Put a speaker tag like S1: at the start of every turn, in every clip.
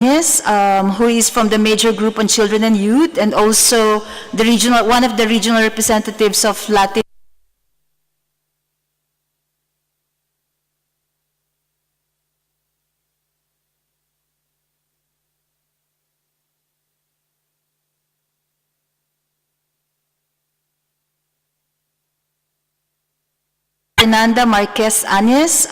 S1: who is from the major group on children and youth, and also one of the regional representatives of Latin. Fernanda Marquez Anes,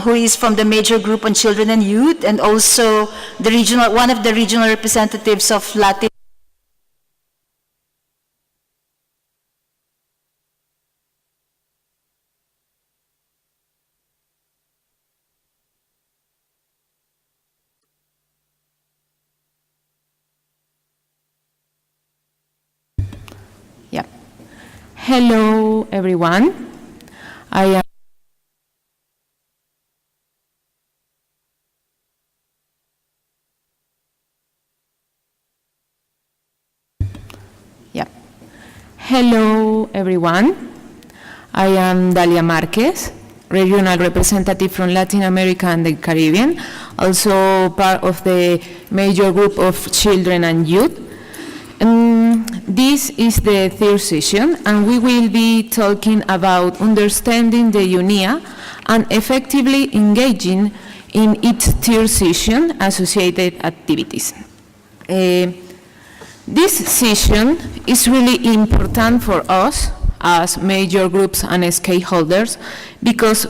S1: who is from the major group on children and youth, and also one of the regional representatives of Latin.
S2: Yeah. Hello, everyone. I am Hello, everyone. I am Dalia Marquez, regional representative from Latin America and the Caribbean, also part of the major group of children and youth. This is the third session, and we will be talking about understanding the UNIA and effectively engaging in its third session associated activities. This session is really important for us as major groups and stakeholders because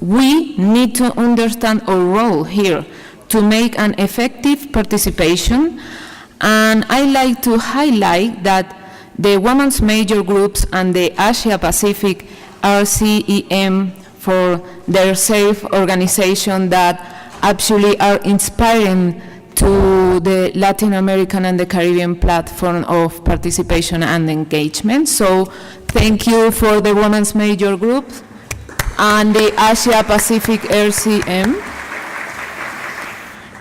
S2: we need to understand our role here to make an effective participation. And I like to highlight that the women's major groups and the Asia Pacific RCEM for their self-organization that actually are inspiring to the Latin American and the Caribbean platform of participation and engagement. So thank you for the women's major group and the Asia Pacific RCM.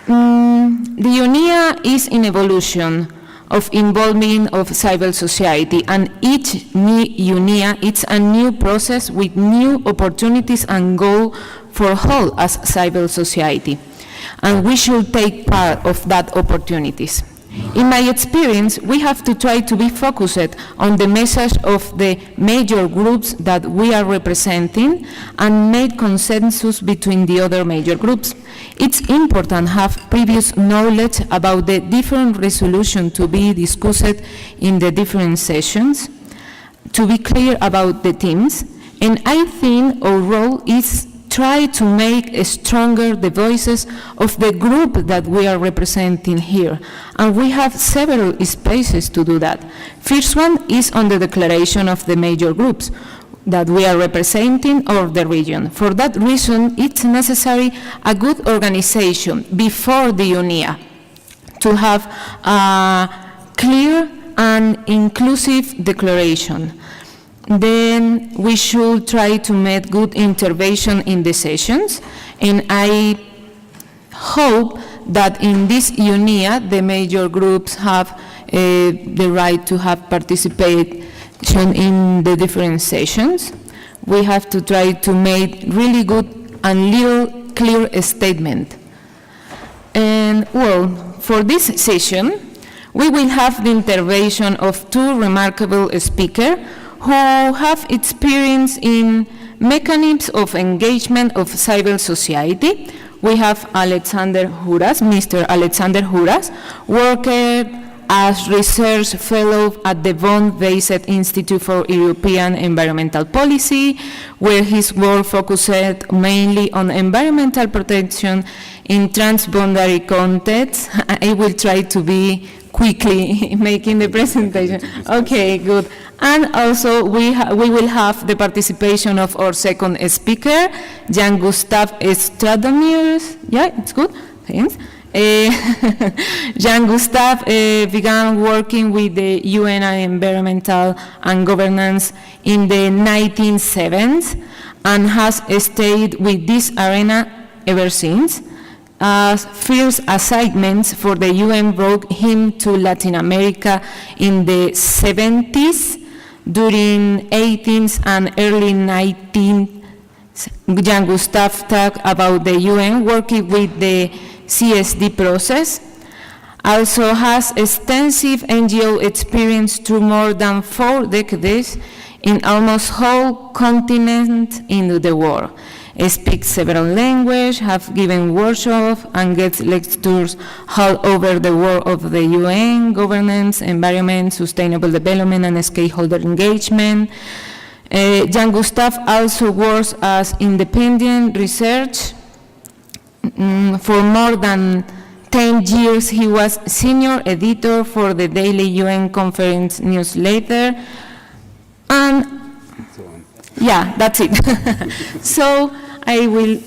S2: The UNIA is in evolution of involvement of civil society, and each new UNIA is a new process with new opportunities and goals for all as civil society. And we should take part of that opportunities. In my experience, we have to try to be focused on the message of the major groups that we are representing and make consensus between the other major groups. It's important to have previous knowledge about the different resolutions to be discussed in the different sessions, to be clear about the themes, and I think our role is try to make stronger the voices of the group that we are representing here. And we have several spaces to do that. First one is on the declaration of the major groups that we are representing or the region. For that reason, it's necessary a good organization before the UNIA to have a clear and inclusive declaration. Then we should try to make good intervention in the sessions, and I hope that in this UNIA the major groups have the right to have participation in the different sessions. We have to try to make really good and little clear statement. And well, for this session we will have the intervention of two remarkable speakers who have experience in mechanisms of engagement of civil society. We have Alexander Juras, Mr. Alexander Juras, worked as research fellow at the Bonn-based Institute for European Environmental Policy, where his work focused mainly on environmental protection in transboundary contexts. I will try to be quickly making the presentation. Okay, good. And also we will have the participation of our second speaker, Jean-Gustave Stradomir. Yeah, it's good, thanks. Jean-Gustave began working with the UN Environmental and Governance in the 1970s and has stayed with this arena ever since. First assignments for the UN brought him to Latin America in the 70s during 18th and early 19th Jan Gustav talked about the UN working with the CSD process. Also has extensive NGO experience through more than 4 decades in almost whole continent in the world. Speaks several languages, have given workshops and gets lectures all over the world of the UN, governance, environment, sustainable development, and stakeholder engagement. Jan Gustav also works as independent research. For more than 10 years, he was senior editor for the daily UN conference newsletter. And yeah, that's it. So I will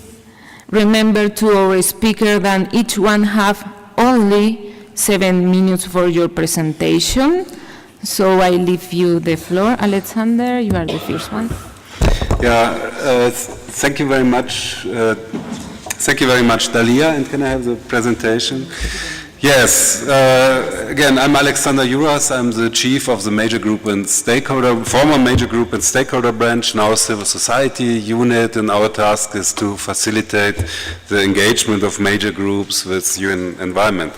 S2: remember to our speaker that each one have only 7 minutes for your presentation. So I leave you the floor. Alexander, you are the first one.
S3: Yeah, thank you very much. Thank you very much, Dalia. And can I have the presentation? Yes, again, I'm Alexander Juras. I'm the chief of the major group and stakeholder, former major group and stakeholder branch, now civil society unit, and our task is to facilitate the engagement of major groups with UN environment.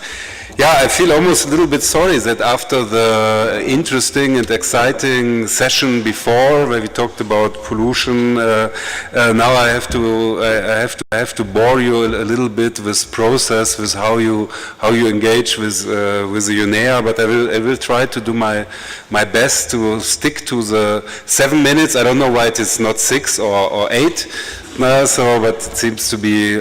S3: Yeah, I feel almost a little bit sorry that after the interesting and exciting session before, where we talked about pollution, now I have to bore you a little bit with process, with how you engage with the UNEA. But I will try to do my best to stick to the 7 minutes. I don't know why it is not 6 or 8. But it seems to be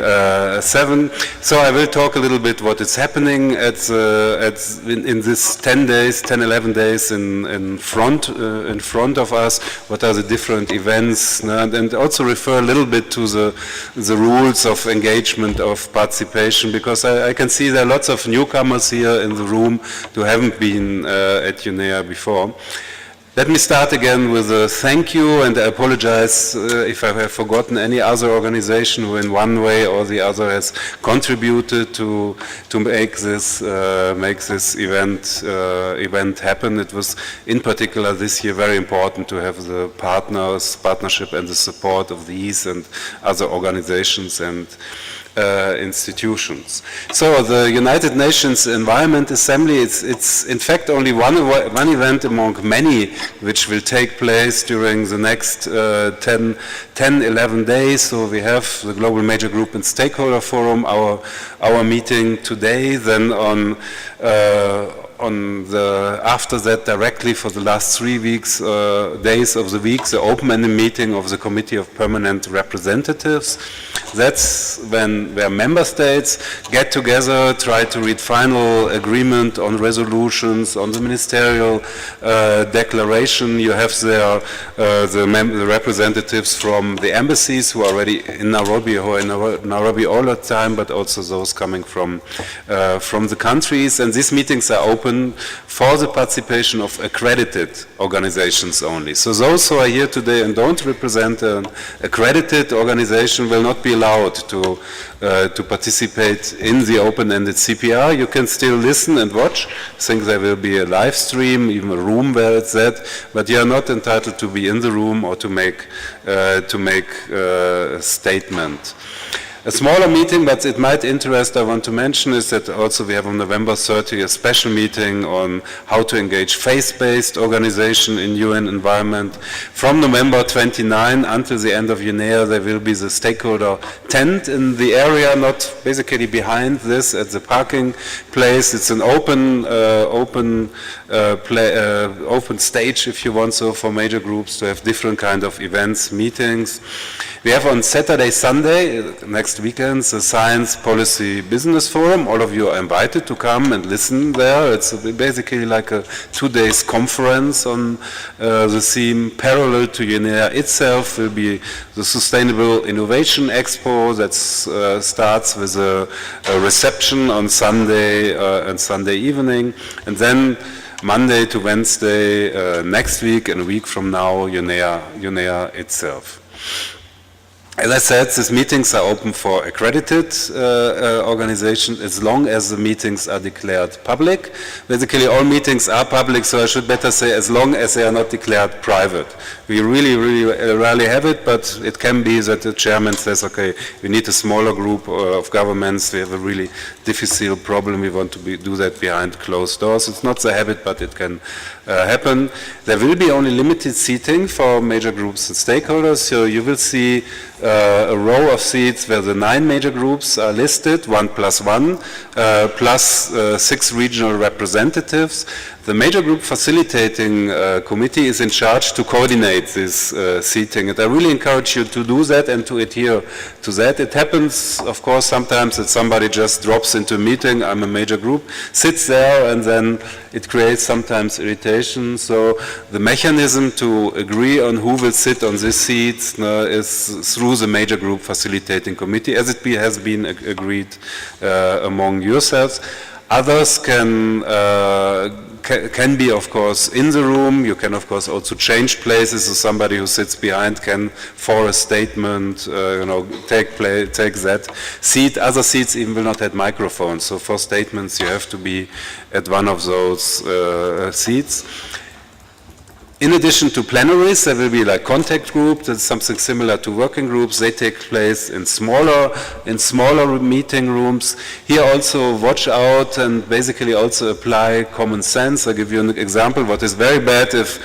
S3: 7. So I will talk a little bit what is happening in this 10, 11 days in front of us. What are the different events, and also refer a little bit to the rules of engagement, of participation, because I can see there are lots of newcomers here in the room who haven't been at UNEA before. Let me start again with a thank you, and I apologize if I have forgotten any other organization who in one way or the other has contributed to make this event happen. It was in particular this year very important to have the partnership and the support of these and other organizations and institutions. So the United Nations Environment Assembly, it's in fact only one event among many which will take place during the next 10, 11 days. So we have the Global Major Group and Stakeholder Forum, our meeting today, then after that directly for the last 3 days of the week, the open-ended meeting of the Committee of Permanent Representatives. That's where member states get together, try to reach final agreement on resolutions, on the ministerial declaration. You have there the representatives from the embassies who are already in Nairobi, who are in Nairobi all the time, but also those coming from the countries. And these meetings are open for the participation of accredited organizations only. So those who are here today and don't represent an accredited organization will not be allowed to participate in the open-ended CPR. You can still listen and watch. I think there will be a live stream, even a room where it's at, but you are not entitled to be in the room or to make a statement. A smaller meeting, but it might interest, I want to mention, is that also we have on November 30 a special meeting on how to engage faith-based organization in UN environment. From November 29 until the end of UNEA, there will be the Stakeholder Tent in the area, not basically behind this at the parking place. It's an open stage, if you want so, for major groups to have different kind of events, meetings. We have on Saturday, Sunday, next weekends, a Science Policy Business Forum. All of you are invited to come and listen there. It's basically like a 2 days conference on the theme. Parallel to UNEA itself will be the Sustainable Innovation Expo that starts with a reception on Sunday and Sunday evening, and then Monday to Wednesday next week and a week from now, UNEA itself. As I said, these meetings are open for accredited organizations as long as the meetings are declared public. Basically, all meetings are public, so I should better say as long as they are not declared private. We really rarely have it, but it can be that the chairman says, okay, we need a smaller group of governments, we have a really difficult problem, we want to do that behind closed doors. It's not the habit, but it can happen. There will be only limited seating for major groups and stakeholders, so you will see a row of seats where the 9 major groups are listed, 1+1, plus 6 regional representatives. The major group facilitating committee is in charge to coordinate this seating, and I really encourage you to do that and to adhere to that. It happens, of course, sometimes that somebody just drops into a meeting, I'm a major group, sits there, and then it creates sometimes irritation. So the mechanism to agree on who will sit on this seat is through the major group facilitating committee, as it has been agreed among yourselves. Others can be, of course, in the room. You can, of course, also change places. So somebody who sits behind can, for a statement, take that seat. Other seats even will not have microphones. So for statements, you have to be at one of those seats. In addition to plenaries, there will be like contact groups. That's something similar to working groups. They take place in smaller meeting rooms. Here also watch out and basically also apply common sense. I'll give you an example. What is very bad if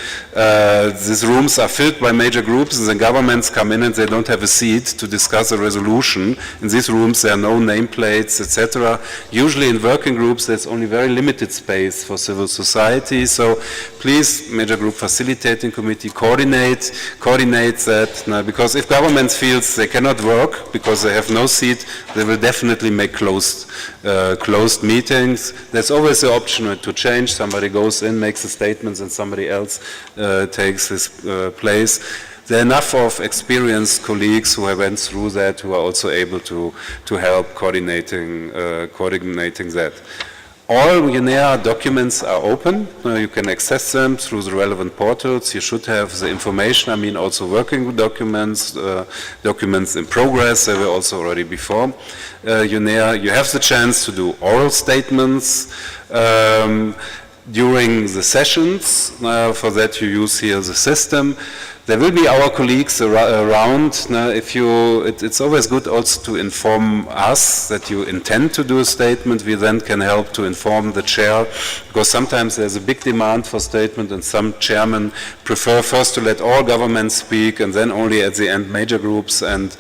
S3: these rooms are filled by major groups and the governments come in and they don't have a seat to discuss a resolution. In these rooms there are no nameplates, etc. Usually in working groups there's only very limited space for civil society. So please, major group facilitation committee, coordinate that, because if governments feels they cannot work because they have no seat, they will definitely make closed meetings. There's always the option to change. Somebody goes in, makes the statements, and somebody else takes his place. There are enough of experienced colleagues who have went through that, who are also able to help coordinating that. All UNEA documents are open. You can access them through the relevant portals. You should have the information, also working documents, documents in progress. There were also already before UNEA. You have the chance to do oral statements during the sessions. For that you use here the system. There will be our colleagues around. It's always good also to inform us that you intend to do a statement. We then can help to inform the chair, because sometimes there's a big demand for statement and some chairmen prefer first to let all governments speak and then only at the end major groups, and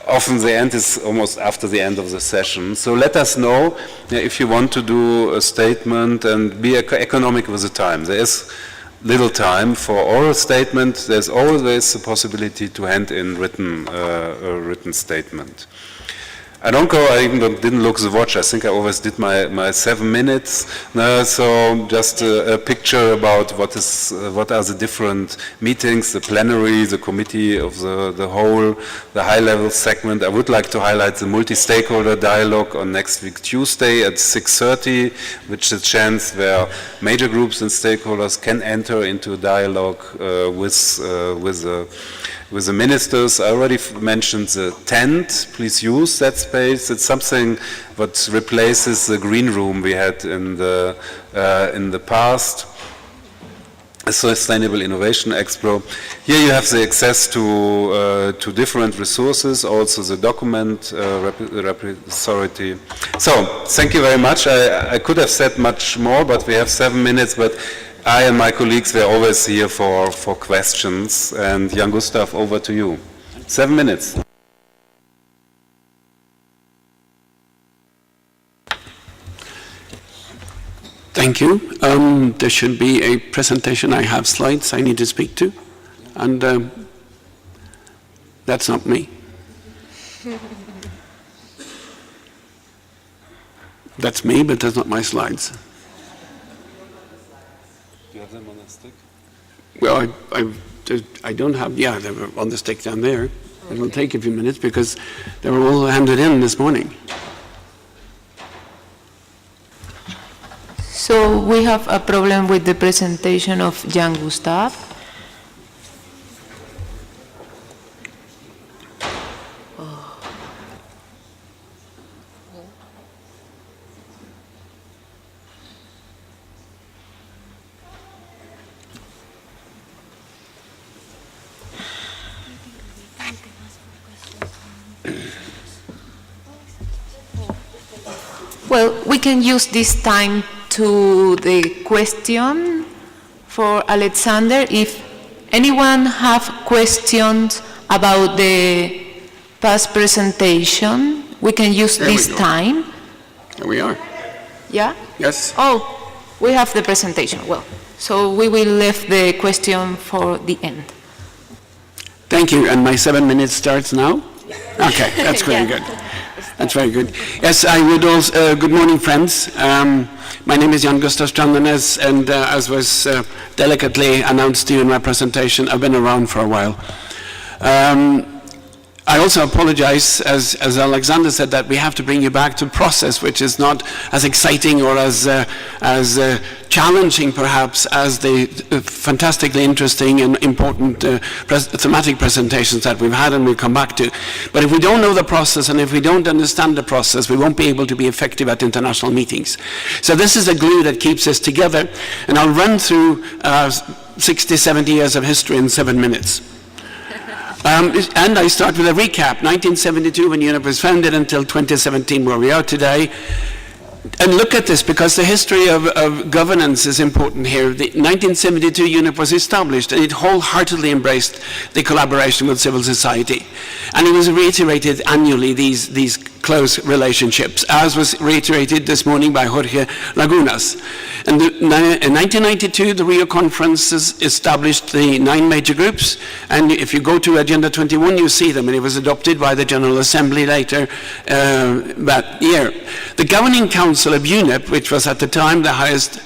S3: often the end is almost after the end of the session. So let us know if you want to do a statement and be economic with the time. There is little time for oral statement. There's always the possibility to hand in a written statement. I even didn't look the watch. I think I always did my 7 minutes. So just a picture about what are the different meetings, the plenary, the committee of the whole, the high-level segment. I would like to highlight the multi-stakeholder dialogue on next week Tuesday at 6:30, which is a chance where major groups and stakeholders can enter into a dialogue with the ministers. I already mentioned the tent. Please use that space. It's something what replaces the green room we had in the past. A Sustainable Innovation Expo. Here you have the access to different resources, also the document authority. So thank you very much. I could have said much more, but we have 7 minutes. But I and my colleagues were always here for questions. And Jan Gustav, over to you. 7 minutes.
S4: Thank you. There should be a presentation. I have slides I need to speak to. And that's not me. That's me, but that's not my slides.
S3: Do you have them on a stick?
S4: Well, I don't have, yeah, they were on the stick down there. It will take a few minutes because they were all handed in this morning.
S2: So we have a problem with the presentation of Jan Gustav. Well, we can use this time to the question for Alexander. If anyone have questions about the past presentation, we can use
S4: There we
S2: this
S4: go.
S2: time.
S4: Here we are.
S2: Yeah?
S4: Yes?
S2: Oh, we have the presentation. Well, so we will leave the question for the end.
S4: Thank you, and my 7 minutes starts now? Okay, that's very good. That's very good. Yes, I would also, good morning, friends. My name is Jan Gustav Strandenes, and as was delicately announced to you in my presentation, I've been around for a while. I also apologize, as Alexander said, that we have to bring you back to process, which is not as exciting or as challenging, perhaps, as the fantastically interesting and important thematic presentations that we've had and we'll come back to. But if we don't know the process and if we don't understand the process, we won't be able to be effective at international meetings. So this is the glue that keeps us together, and I'll run through 60, 70 years of history in 7 minutes. And I start with a recap. 1972, when UNEP was founded, until 2017, where we are today. And look at this, because the history of governance is important here. The 1972 UNEP was established, and it wholeheartedly embraced the collaboration with civil society. And it was reiterated annually, these close relationships, as was reiterated this morning by Jorge Lagunas. And in 1992, the Rio Conference established the 9 major groups, and if you go to Agenda 21, you see them, and it was adopted by the General Assembly later that year. The Governing Council of UNEP, which was at the time the highest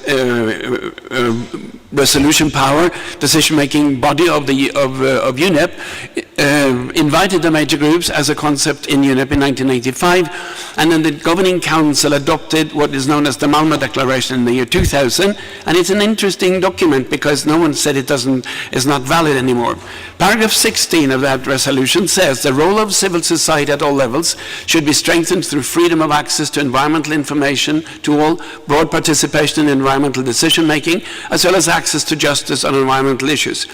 S4: resolution power, decision-making body of UNEP, invited the major groups as a concept in UNEP in 1985, and then the Governing Council adopted what is known as the Malmö Declaration in the year 2000, and it's an interesting document because no one said is not valid anymore. Paragraph 16 of that resolution says the role of civil society at all levels should be strengthened through freedom of access to environmental information to all, broad participation in environmental decision-making, as well as access to justice on environmental issues.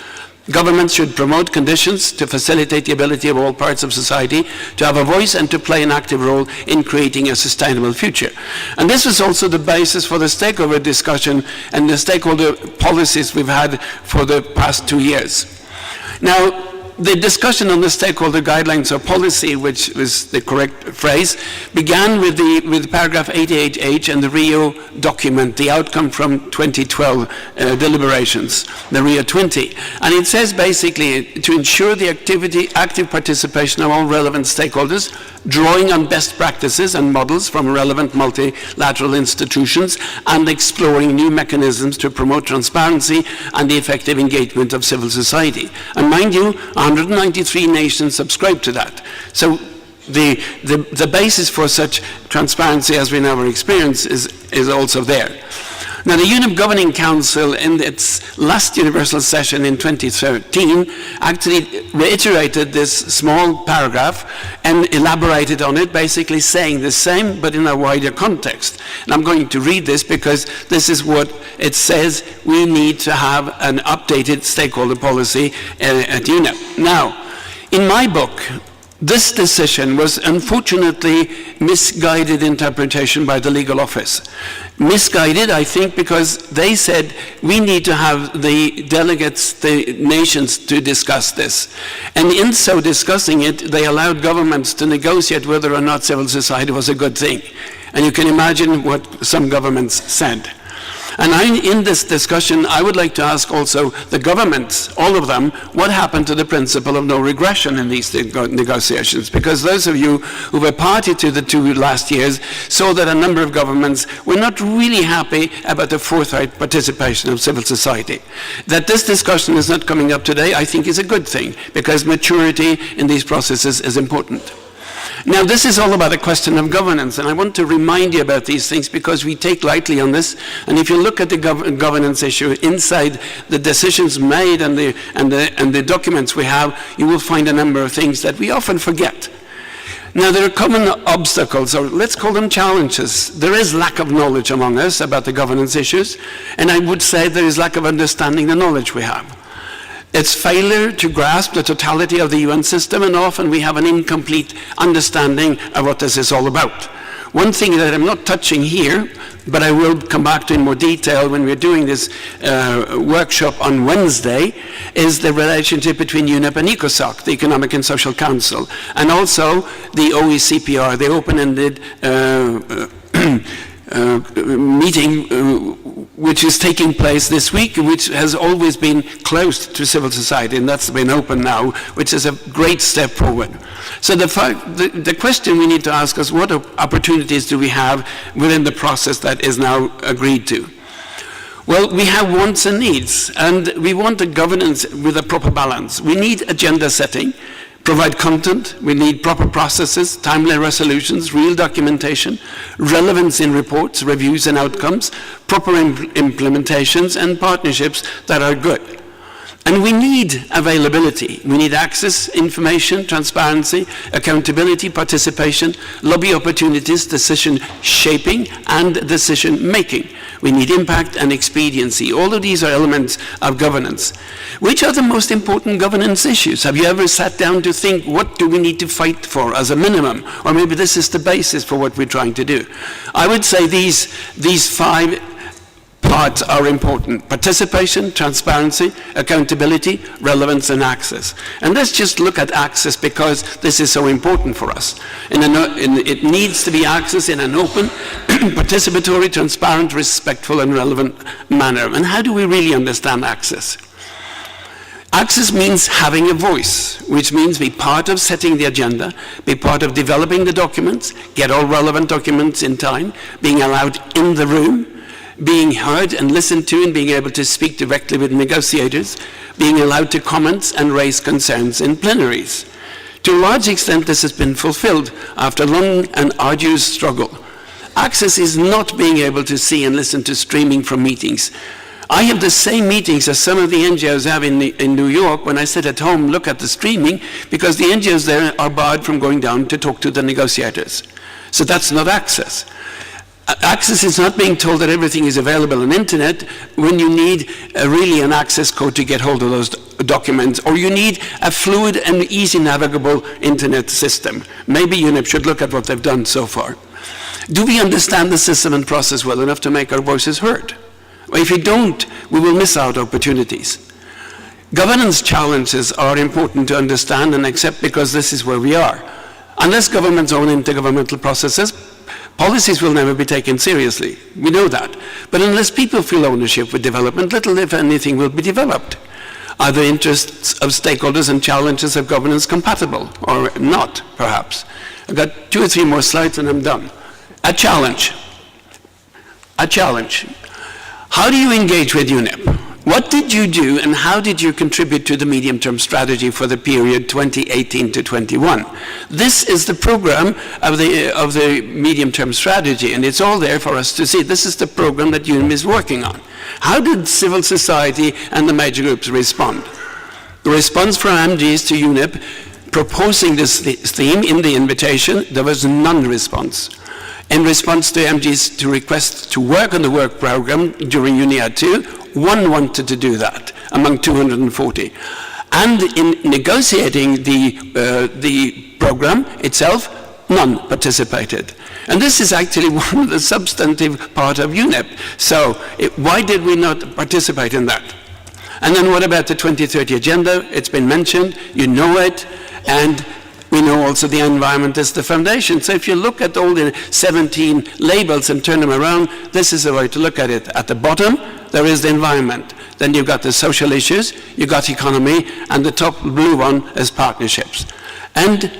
S4: Governments should promote conditions to facilitate the ability of all parts of society to have a voice and to play an active role in creating a sustainable future. And this was also the basis for the stakeholder discussion and the stakeholder policies we've had for the past 2 years. Now, the discussion on the stakeholder guidelines or policy, which was the correct phrase, began with paragraph 88H and the Rio document, the outcome from 2012 deliberations, the Rio 20. And it says basically to ensure the active participation of all relevant stakeholders, drawing on best practices and models from relevant multilateral institutions, and exploring new mechanisms to promote transparency and the effective engagement of civil society. And mind you, 193 nations subscribe to that. So the basis for such transparency as we never experience is also there. Now, the UNEP Governing Council, in its last universal session in 2013, actually reiterated this small paragraph and elaborated on it, basically saying the same, but in a wider context. And I'm going to read this because this is what it says: we need to have an updated stakeholder policy at UNEP. Now, in my book, this decision was unfortunately misguided interpretation by the legal office. Misguided, I think, because they said we need to have the delegates, the nations, to discuss this. And in so discussing it, they allowed governments to negotiate whether or not civil society was a good thing. And you can imagine what some governments said. And in this discussion, I would like to ask also the governments, all of them, what happened to the principle of no regression in these negotiations? Because those of you who were party to the 2 last years saw that a number of governments were not really happy about the forthright participation of civil society. That this discussion is not coming up today, I think, is a good thing, because maturity in these processes is important. Now, this is all about a question of governance, and I want to remind you about these things because we take lightly on this. And if you look at the governance issue inside the decisions made and the documents we have, you will find a number of things that we often forget. Now, there are common obstacles, or let's call them challenges. There is lack of knowledge among us about the governance issues, and I would say there is lack of understanding the knowledge we have. It's failure to grasp the totality of the UN system, and often we have an incomplete understanding of what this is all about. One thing that I'm not touching here, but I will come back to in more detail when we're doing this workshop on Wednesday, is the relationship between UNEP and ECOSOC, the Economic and Social Council, and also the OECPR, the open-ended meeting which is taking place this week, which has always been closed to civil society, and that's been open now, which is a great step forward. So the question we need to ask is, what opportunities do we have within the process that is now agreed to? Well, we have wants and needs, and we want a governance with a proper balance. We need agenda setting, provide content, we need proper processes, timely resolutions, real documentation, relevance in reports, reviews and outcomes, proper implementations and partnerships that are good. And we need availability. We need access, information, transparency, accountability, participation, lobby opportunities, decision shaping, and decision making. We need impact and expediency. All of these are elements of governance. Which are the most important governance issues? Have you ever sat down to think, what do we need to fight for as a minimum? Or maybe this is the basis for what we're trying to do. I would say these 5 parts are important: participation, transparency, accountability, relevance, and access. And let's just look at access, because this is so important for us. It needs to be access in an open, participatory, transparent, respectful, and relevant manner. And how do we really understand access? Access means having a voice, which means be part of setting the agenda, be part of developing the documents, get all relevant documents in time, being allowed in the room, being heard and listened to, and being able to speak directly with negotiators, being allowed to comment and raise concerns in plenaries. To a large extent, this has been fulfilled after long and arduous struggle. Access is not being able to see and listen to streaming from meetings. I have the same meetings as some of the NGOs have in New York when I sit at home, look at the streaming, because the NGOs there are barred from going down to talk to the negotiators. So that's not access. Access is not being told that everything is available on internet when you need really an access code to get hold of those documents, or you need a fluid and easy navigable internet system. Maybe UNEP should look at what they've done so far. Do we understand the system and process well enough to make our voices heard? Well, if we don't, we will miss out opportunities. Governance challenges are important to understand and accept, because this is where we are. Unless governments own intergovernmental processes, policies will never be taken seriously. We know that. But unless people feel ownership with development, little if anything will be developed. Are the interests of stakeholders and challenges of governance compatible, or not, perhaps? I've got 2 or 3 more slides and I'm done. A challenge. A challenge. How do you engage with UNEP? What did you do, and how did you contribute to the medium-term strategy for the period 2018 to 21? This is the program of the medium-term strategy, and it's all there for us to see. This is the program that UNEP is working on. How did civil society and the major groups respond? The response from MGs to UNEP proposing this theme in the invitation, there was none response. In response to MGs to request to work on the work program during UNIA 2, 1 wanted to do that among 240. And in negotiating the program itself, none participated. And this is actually one of the substantive part of UNEP. So why did we not participate in that? And then what about the 2030 agenda? It's been mentioned, you know it, and we know also the environment is the foundation. So if you look at all the 17 labels and turn them around, this is the way to look at it. At the bottom, there is the environment. Then you've got the social issues, you've got economy, and the top blue one is partnerships. And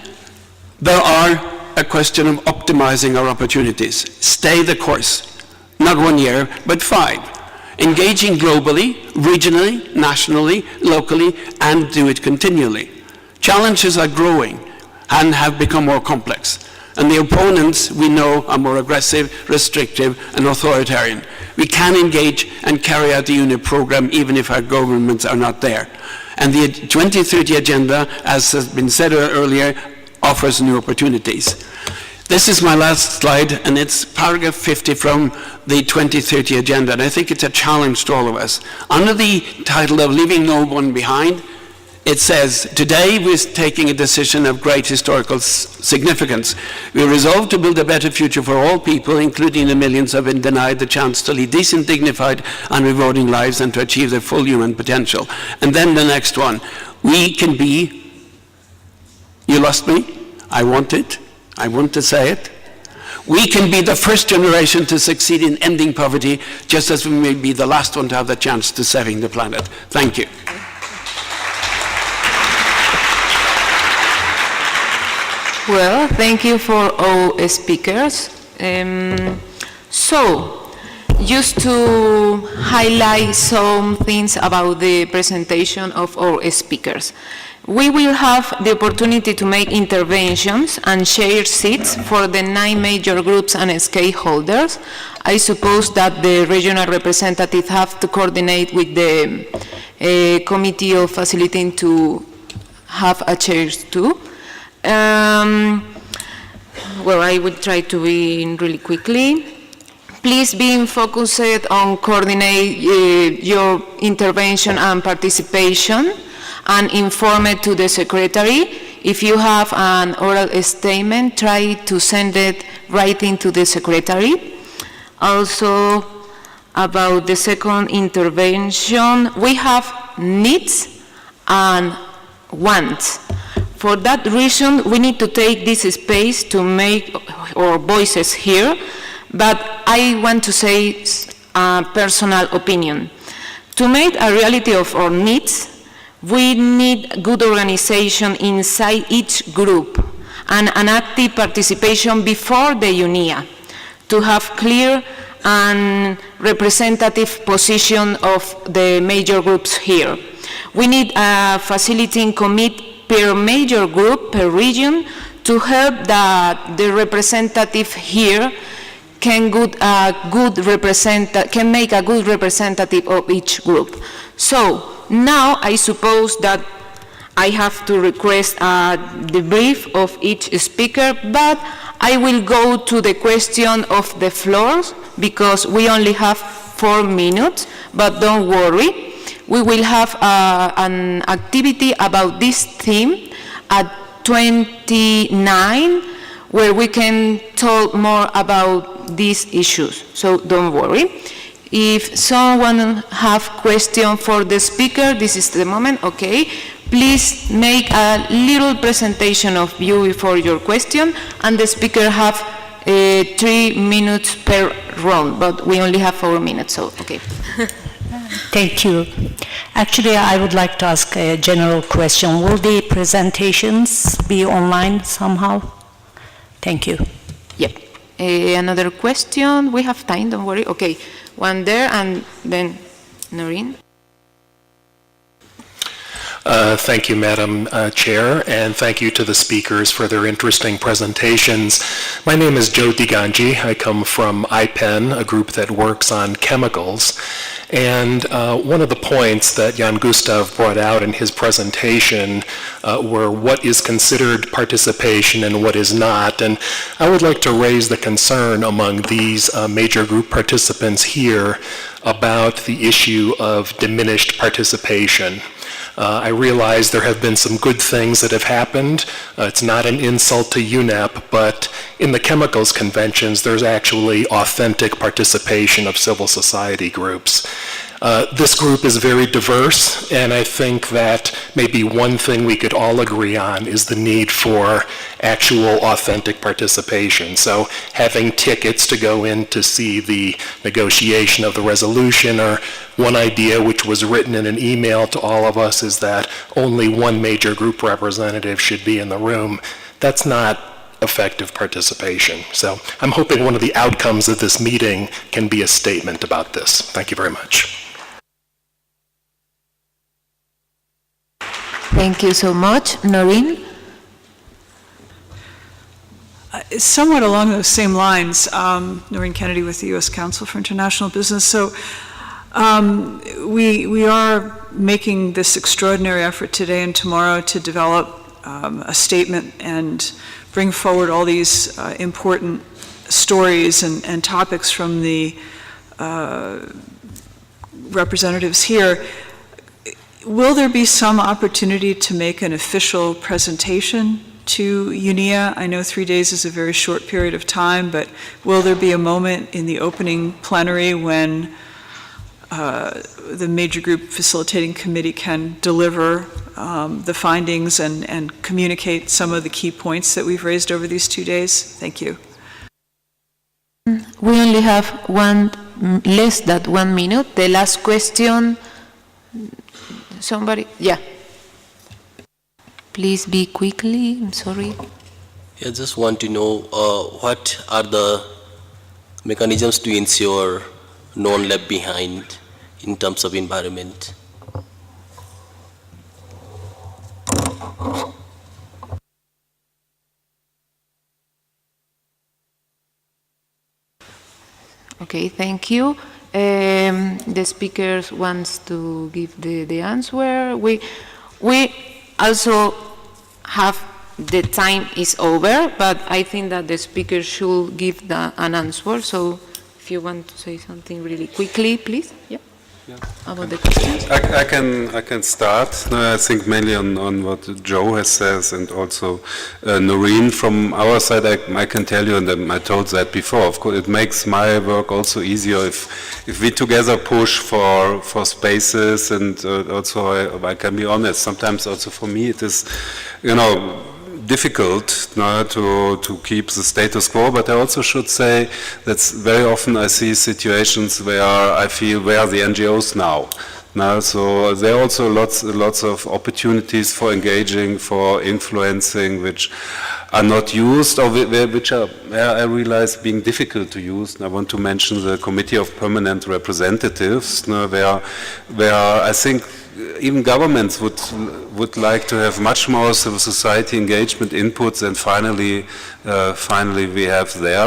S4: there are a question of optimizing our opportunities. Stay the course. Not 1 year, but 5. Engaging globally, regionally, nationally, locally, and do it continually. Challenges are growing and have become more complex. And the opponents, we know, are more aggressive, restrictive, and authoritarian. We can engage and carry out the UNEP program even if our governments are not there. And the 2030 agenda, as has been said earlier, offers new opportunities. This is my last slide, and it's paragraph 50 from the 2030 agenda, and I think it's a challenge to all of us. Under the title of Leaving No One Behind, it says, today we're taking a decision of great historical significance. We resolve to build a better future for all people, including the millions who have been denied the chance to lead decent, dignified, and rewarding lives and to achieve their full human potential. And then the next one, we can be, you lost me, I want it, I want to say it. We can be the first generation to succeed in ending poverty, just as we may be the last one to have the chance to saving the planet. Thank you.
S2: Well, thank you for all speakers. So, just to highlight some things about the presentation of our speakers. We will have the opportunity to make interventions and share seats for the 9 major groups and stakeholders. I suppose that the regional representatives have to coordinate with the committee of facilitating to have a chair too. Well, I will try to be in really quickly. Please be focused on coordinate your intervention and participation and inform it to the secretary. If you have an oral statement, try to send it writing to the secretary. Also, about the second intervention, we have needs and wants. For that reason, we need to take this space to make our voices heard, but I want to say a personal opinion. To make a reality of our needs, we need good organization inside each group and an active participation before the UNIA to have clear and representative position of the major groups here. We need a facilitating committee per major group, per region, to help that the representative here can make a good representative of each group. So now I suppose that I have to request the brief of each speaker, but I will go to the question of the floors because we only have 4 minutes, but don't worry. We will have an activity about this theme at 29, where we can talk more about these issues, so don't worry. If someone have question for the speaker, this is the moment, okay. Please make a little presentation of you before your question, and the speaker have 3 minutes per round, but we only have 4 minutes, so okay.
S5: Thank you. Actually, I would like to ask a general question. Will the presentations be online somehow? Thank you.
S2: Yep. Another question? We have time, don't worry. Okay, one there, and then Noreen.
S6: Thank you, Madam Chair, and thank you to the speakers for their interesting presentations. My name is Joe Diganji. I come from IPEN, a group that works on chemicals. And one of the points that Jan Gustav brought out in his presentation were what is considered participation and what is not. And I would like to raise the concern among these major group participants here about the issue of diminished participation. I realize there have been some good things that have happened. It's not an insult to UNEP, but in the chemicals conventions, there's actually authentic participation of civil society groups. This group is very diverse, and I think that maybe one thing we could all agree on is the need for actual authentic participation. So having tickets to go in to see the negotiation of the resolution, or one idea which was written in an email to all of us is that only one major group representative should be in the room. That's not effective participation. So I'm hoping one of the outcomes of this meeting can be a statement about this. Thank you very much.
S2: Thank you so much. Noreen?
S7: Somewhat along those same lines, Noreen Kennedy with the U.S. Council for International Business. So we are making this extraordinary effort today and tomorrow to develop a statement and bring forward all these important stories and topics from the representatives here. will there be some opportunity to make an official presentation to UNIA? I know 3 days is a very short period of time, but will there be a moment in the opening plenary when the major group facilitating committee can deliver the findings and communicate some of the key points that we've raised over these 2 days? Thank you.
S2: We only have less than 1 minute. The last question, somebody, yeah. Please be quickly, I'm sorry.
S8: I just want to know what are the mechanisms to ensure no one left behind in terms of environment?
S2: Okay, thank you. The speaker wants to give the answer. We also have, the time is over, but I think that the speaker should give an answer. So if you want to say something really quickly, please. Yeah. About the questions.
S3: I can start. I think mainly on what Joe has said, and also Noreen. From our side, I can tell you, and I told that before, of course, it makes my work also easier if we together push for spaces, and also I can be honest, sometimes also for me it is, difficult to keep the status quo, but I also should say that very often I see situations where I feel, where are the NGOs now? So there are also lots of opportunities for engaging, for influencing, which are not used, or which are, I realize, being difficult to use. And I want to mention the Committee of Permanent Representatives, where I think even governments would like to have much more civil society engagement inputs, and finally we have there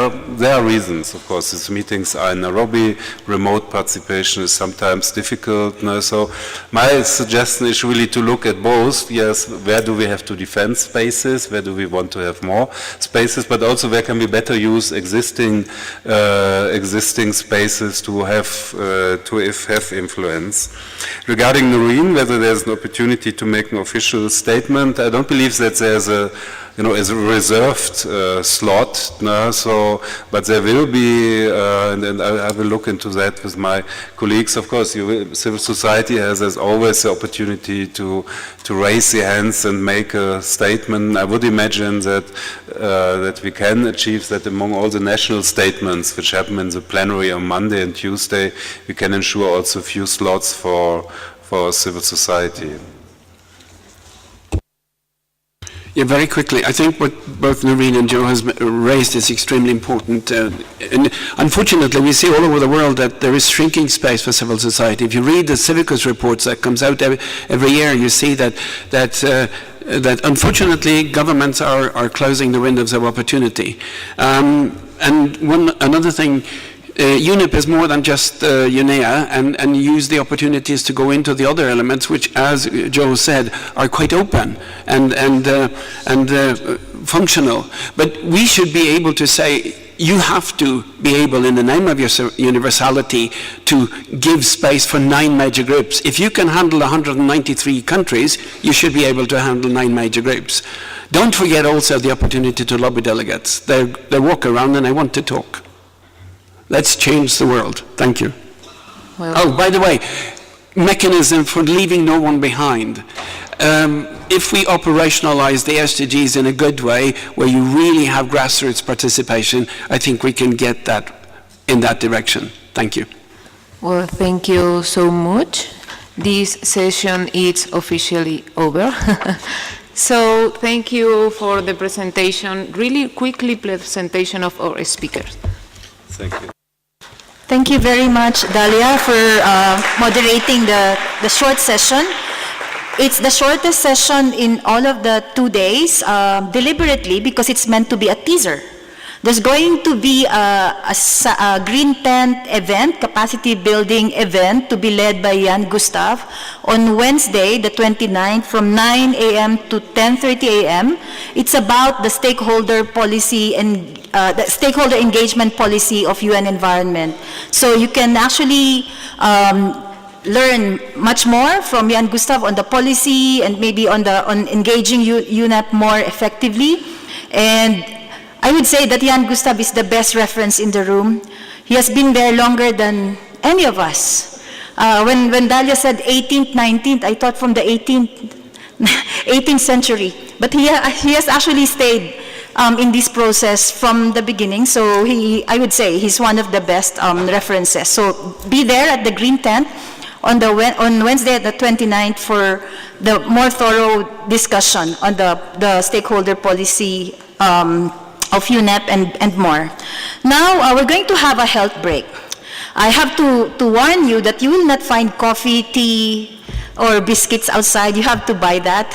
S3: are reasons. Of course, these meetings are in Nairobi. Remote participation is sometimes difficult. So my suggestion is really to look at both. Yes, where do we have to defend spaces? Where do we want to have more spaces? But also where can we better use existing spaces to have influence. Regarding Noreen, whether there's an opportunity to make an official statement, I don't believe that there's a reserved slot. So, but there will be, and I will look into that with my colleagues. Of course, civil society has as always the opportunity to raise the hands and make a statement. I would imagine that we can achieve that among all the national statements which happen in the plenary on Monday and Tuesday, we can ensure also a few slots for civil society.
S4: Yeah, very quickly. I think what both Noreen and Joe has raised is extremely important. And unfortunately, we see all over the world that there is shrinking space for civil society. If you read the Civicus reports that comes out every year, you see that unfortunately governments are closing the windows of opportunity. And another thing. UNEP is more than just UNEA, and use the opportunities to go into the other elements, which, as Joe said, are quite open and functional. But we should be able to say, you have to be able, in the name of your universality, to give space for 9 major groups. If you can handle 193 countries, you should be able to handle 9 major groups. Don't forget also the opportunity to lobby delegates. They walk around and they want to talk. Let's change the world. Thank you.
S2: Well,
S4: by the way, mechanism for leaving no one behind. If we operationalize the SDGs in a good way, where you really have grassroots participation, I think we can get that in that direction. Thank you.
S2: well, thank you so much. This session is officially over. So thank you for the presentation, really quickly presentation of our speakers.
S3: Thank you.
S1: Thank you very much, Dalia, for moderating the short session. It's the shortest session in all of the 2 days, deliberately, because it's meant to be a teaser. There's going to be a green tent event, capacity building event, to be led by Jan Gustav on Wednesday, the 29th, from 9 a.m. to 10:30 a.m. It's about the stakeholder policy and the stakeholder engagement policy of UN Environment. So you can actually learn much more from Jan Gustav on the policy and maybe on engaging UNEP more effectively. And I would say that Jan Gustav is the best reference in the room. He has been there longer than any of us. When Dalia said 18th, 19th, I thought from the 18th century. But he has actually stayed in this process from the beginning. So I would say he's one of the best references. So be there at the Green Tent on Wednesday the 29th for the more thorough discussion on the stakeholder policy of UNEP and more. Now we're going to have a health break. I have to warn you that you will not find coffee, tea, or biscuits outside. You have to buy that.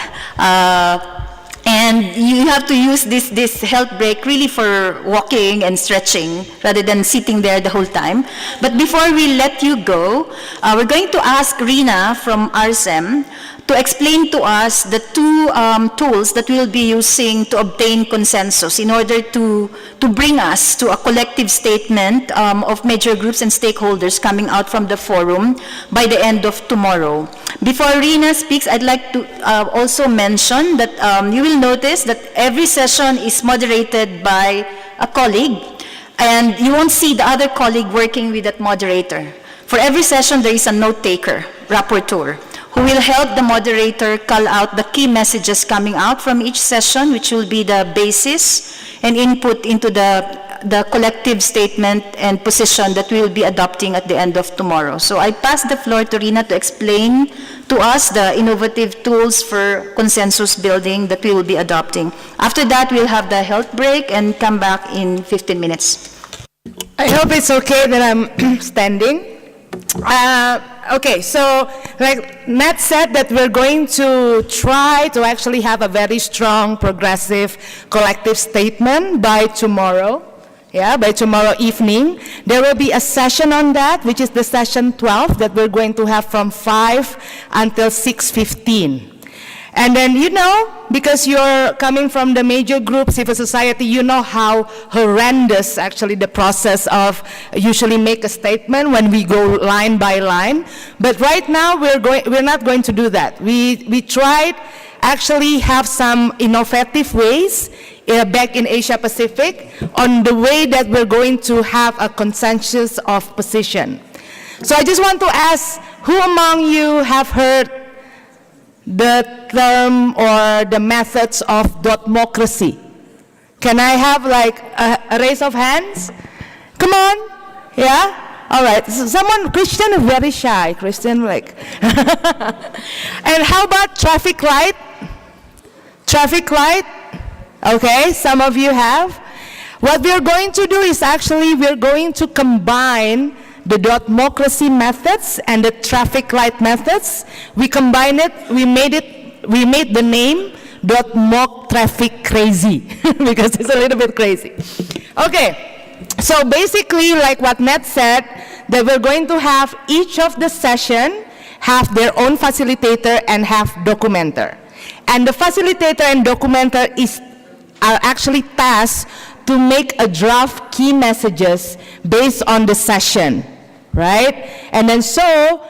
S1: And you have to use this health break really for walking and stretching rather than sitting there the whole time. But before we let you go, we're going to ask Rina from RSM to explain to us the two tools that we'll be using to obtain consensus in order to bring us to a collective statement of major groups and stakeholders coming out from the forum by the end of tomorrow. Before Rina speaks, I'd like to also mention that you will notice that every session is moderated by a colleague, and you won't see the other colleague working with that moderator. For every session, there is a note taker, rapporteur, who will help the moderator call out the key messages coming out from each session, which will be the basis and input into the collective statement and position that we will be adopting at the end of tomorrow. So I pass the floor to Rina to explain to us the innovative tools for consensus building that we will be adopting. After that, we'll have the health break and come back in 15 minutes.
S9: I hope it's okay that I'm standing. Okay, so like Matt said, that we're going to try to actually have a very strong, progressive, collective statement by tomorrow. Yeah, by tomorrow evening. There will be a session on that, which is the session 12 that we're going to have from 5 until 6:15. And then, you know, because you're coming from the major group, civil society, you know how horrendous actually the process of usually make a statement when we go line by line. But right now, we're not going to do that. We tried actually have some innovative ways back in Asia Pacific on the way that we're going to have a consensus of position. So I just want to ask, who among you have heard the term or the methods of democracy? Can I have like a raise of hands? Come on, yeah? All right, so someone, Christian is very shy, Christian like. And how about traffic light? Traffic light? Okay, some of you have. What we're going to do is actually we're going to combine the democracy methods and the traffic light methods. We combine it, we made the name .mock traffic crazy because it's a little bit crazy. Okay, so basically like what Ned said, that we're going to have each of the session have their own facilitator and have documenter. And the facilitator and documenter are actually tasked to make a draft key messages based on the session, right? And then so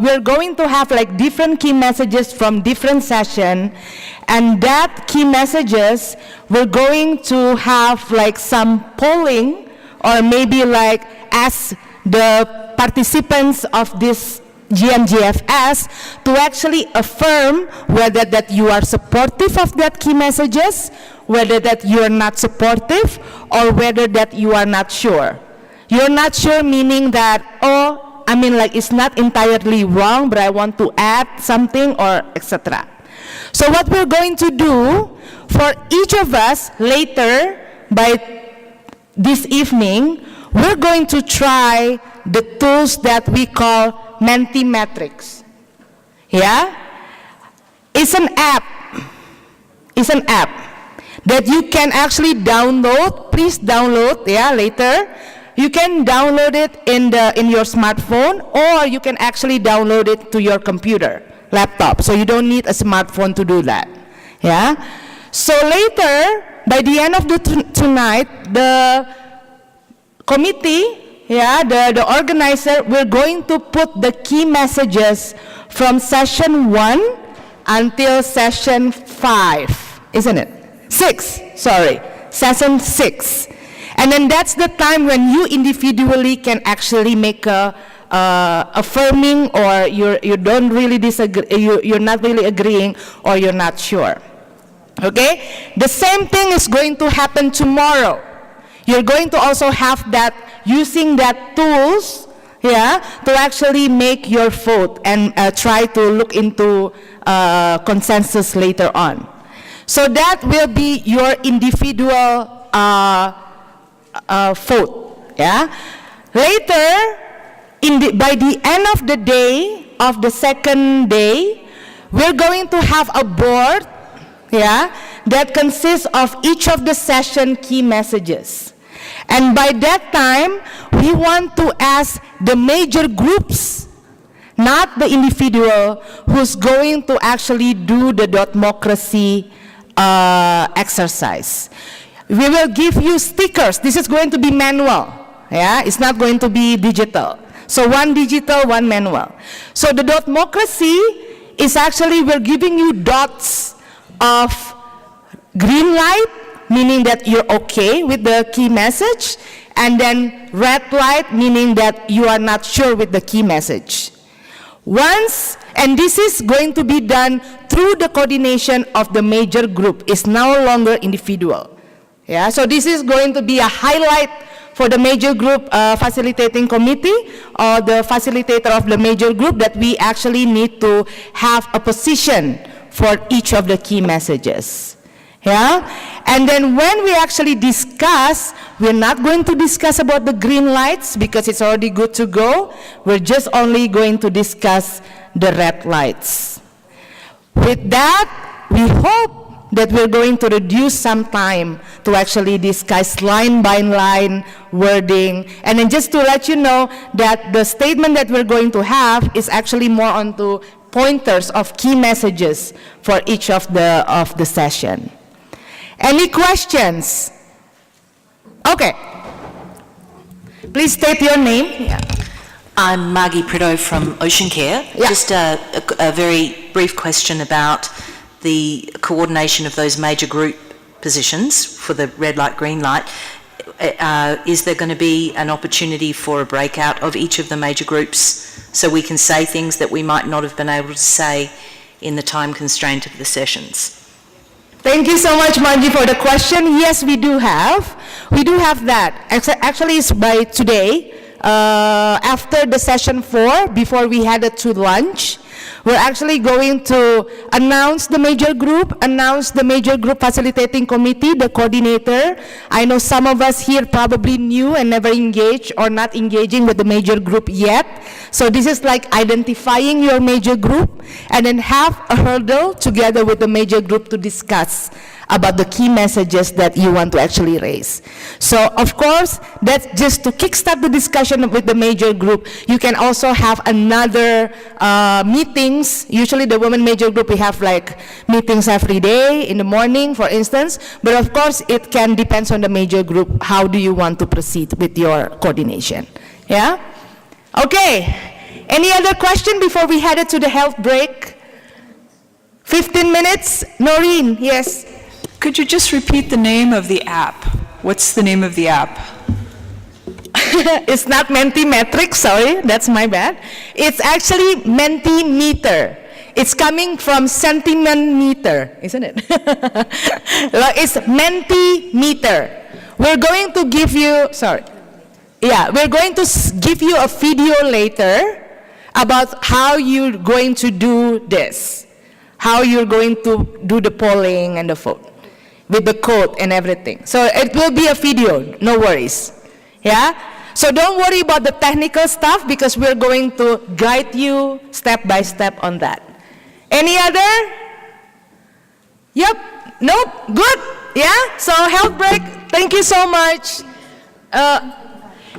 S9: we're going to have like different key messages from different session, and that key messages we're going to have like some polling, or maybe like ask the participants of this GMGSF to actually affirm whether that you are supportive of that key messages, whether that you are not supportive, or whether that you are not sure. You're not sure meaning that, oh, I mean like it's not entirely wrong, but I want to add something or etc. So what we're going to do for each of us later by this evening, we're going to try the tools that we call Mentimetrics. Yeah? It's an app. It's an app that you can actually download. Please download, yeah, later. You can download it in your smartphone, or you can actually download it to your computer, laptop. So you don't need a smartphone to do that. Yeah? So later, by the end of tonight, the committee yeah, the organizer, we're going to put the key messages from session 1 until session 5, isn't it? 6, sorry, session 6. And then that's the time when you individually can actually make a affirming, or you don't really disagree, you're not really agreeing, or you're not sure. Okay? The same thing is going to happen tomorrow. You're going to also have that, using that tools, yeah, to actually make your vote and try to look into consensus later on. So that will be your individual vote, yeah. Later, by the end of the day, of the second day, we're going to have a board, yeah, that consists of each of the session key messages. And by that time, we want to ask the major groups, not the individual, who's going to actually do the democracy exercise. We will give you stickers. This is going to be manual, yeah? It's not going to be digital. So one digital, one manual. So the democracy is actually, we're giving you dots of green light, meaning that you're okay with the key message, and then red light, meaning that you are not sure with the key message. Once, and this is going to be done through the coordination of the major group. It's no longer individual. Yeah, so this is going to be a highlight for the major group facilitating committee, or the facilitator of the major group, that we actually need to have a position for each of the key messages. Yeah? And then when we actually discuss, we're not going to discuss about the green lights because it's already good to go. We're just only going to discuss the red lights. With that, we hope that we're going to reduce some time to actually discuss line by line wording. And then just to let you know that the statement that we're going to have is actually more onto pointers of key messages for each of the session. Any questions? Okay. Please state your name. Yeah.
S10: I'm Margie Prideaux from Ocean Care.
S9: Yeah.
S10: Just a very brief question about the coordination of those major group positions for the red light, green light. Is there going to be an opportunity for a breakout of each of the major groups so we can say things that we might not have been able to say in the time constraint of the sessions?
S9: Thank you so much, Margie, for the question. Yes, we do have. We do have that. Actually, it's by today, after the session 4, before we headed to lunch, we're actually going to announce the major group facilitating committee, the coordinator. I know some of us here probably new and never engaged or not engaging with the major group yet. So this is like identifying your major group and then have a hurdle together with the major group to discuss about the key messages that you want to actually raise. So of course, that's just to kickstart the discussion with the major group. You can also have another meetings. Usually the women major group, we have like meetings every day in the morning, for instance. But of course, it can depend on the major group. How do you want to proceed with your coordination? Yeah? Okay. Any other question before we headed to the health break? 15 minutes. Noreen, yes.
S7: Could you just repeat the name of the app? What's the name of the app?
S9: It's not Mentimetrics, sorry, that's my bad. It's actually Mentimeter. It's coming from centimeter, isn't it? It's Mentimeter. We're going to give you, we're going to give you a video later about how you're going to do this, how you're going to do the polling and the vote, with the code and everything. So it will be a video, no worries. Yeah? So don't worry about the technical stuff because we're going to guide you step by step on that. Any other? Yep. Nope. Good. Yeah? So health break. Thank you so much.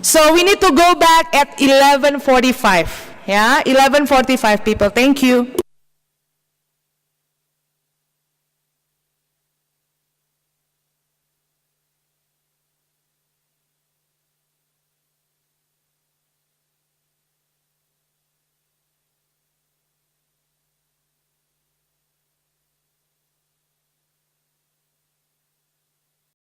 S9: So we need to go back at 11:45. Yeah? 11:45 people. Thank you.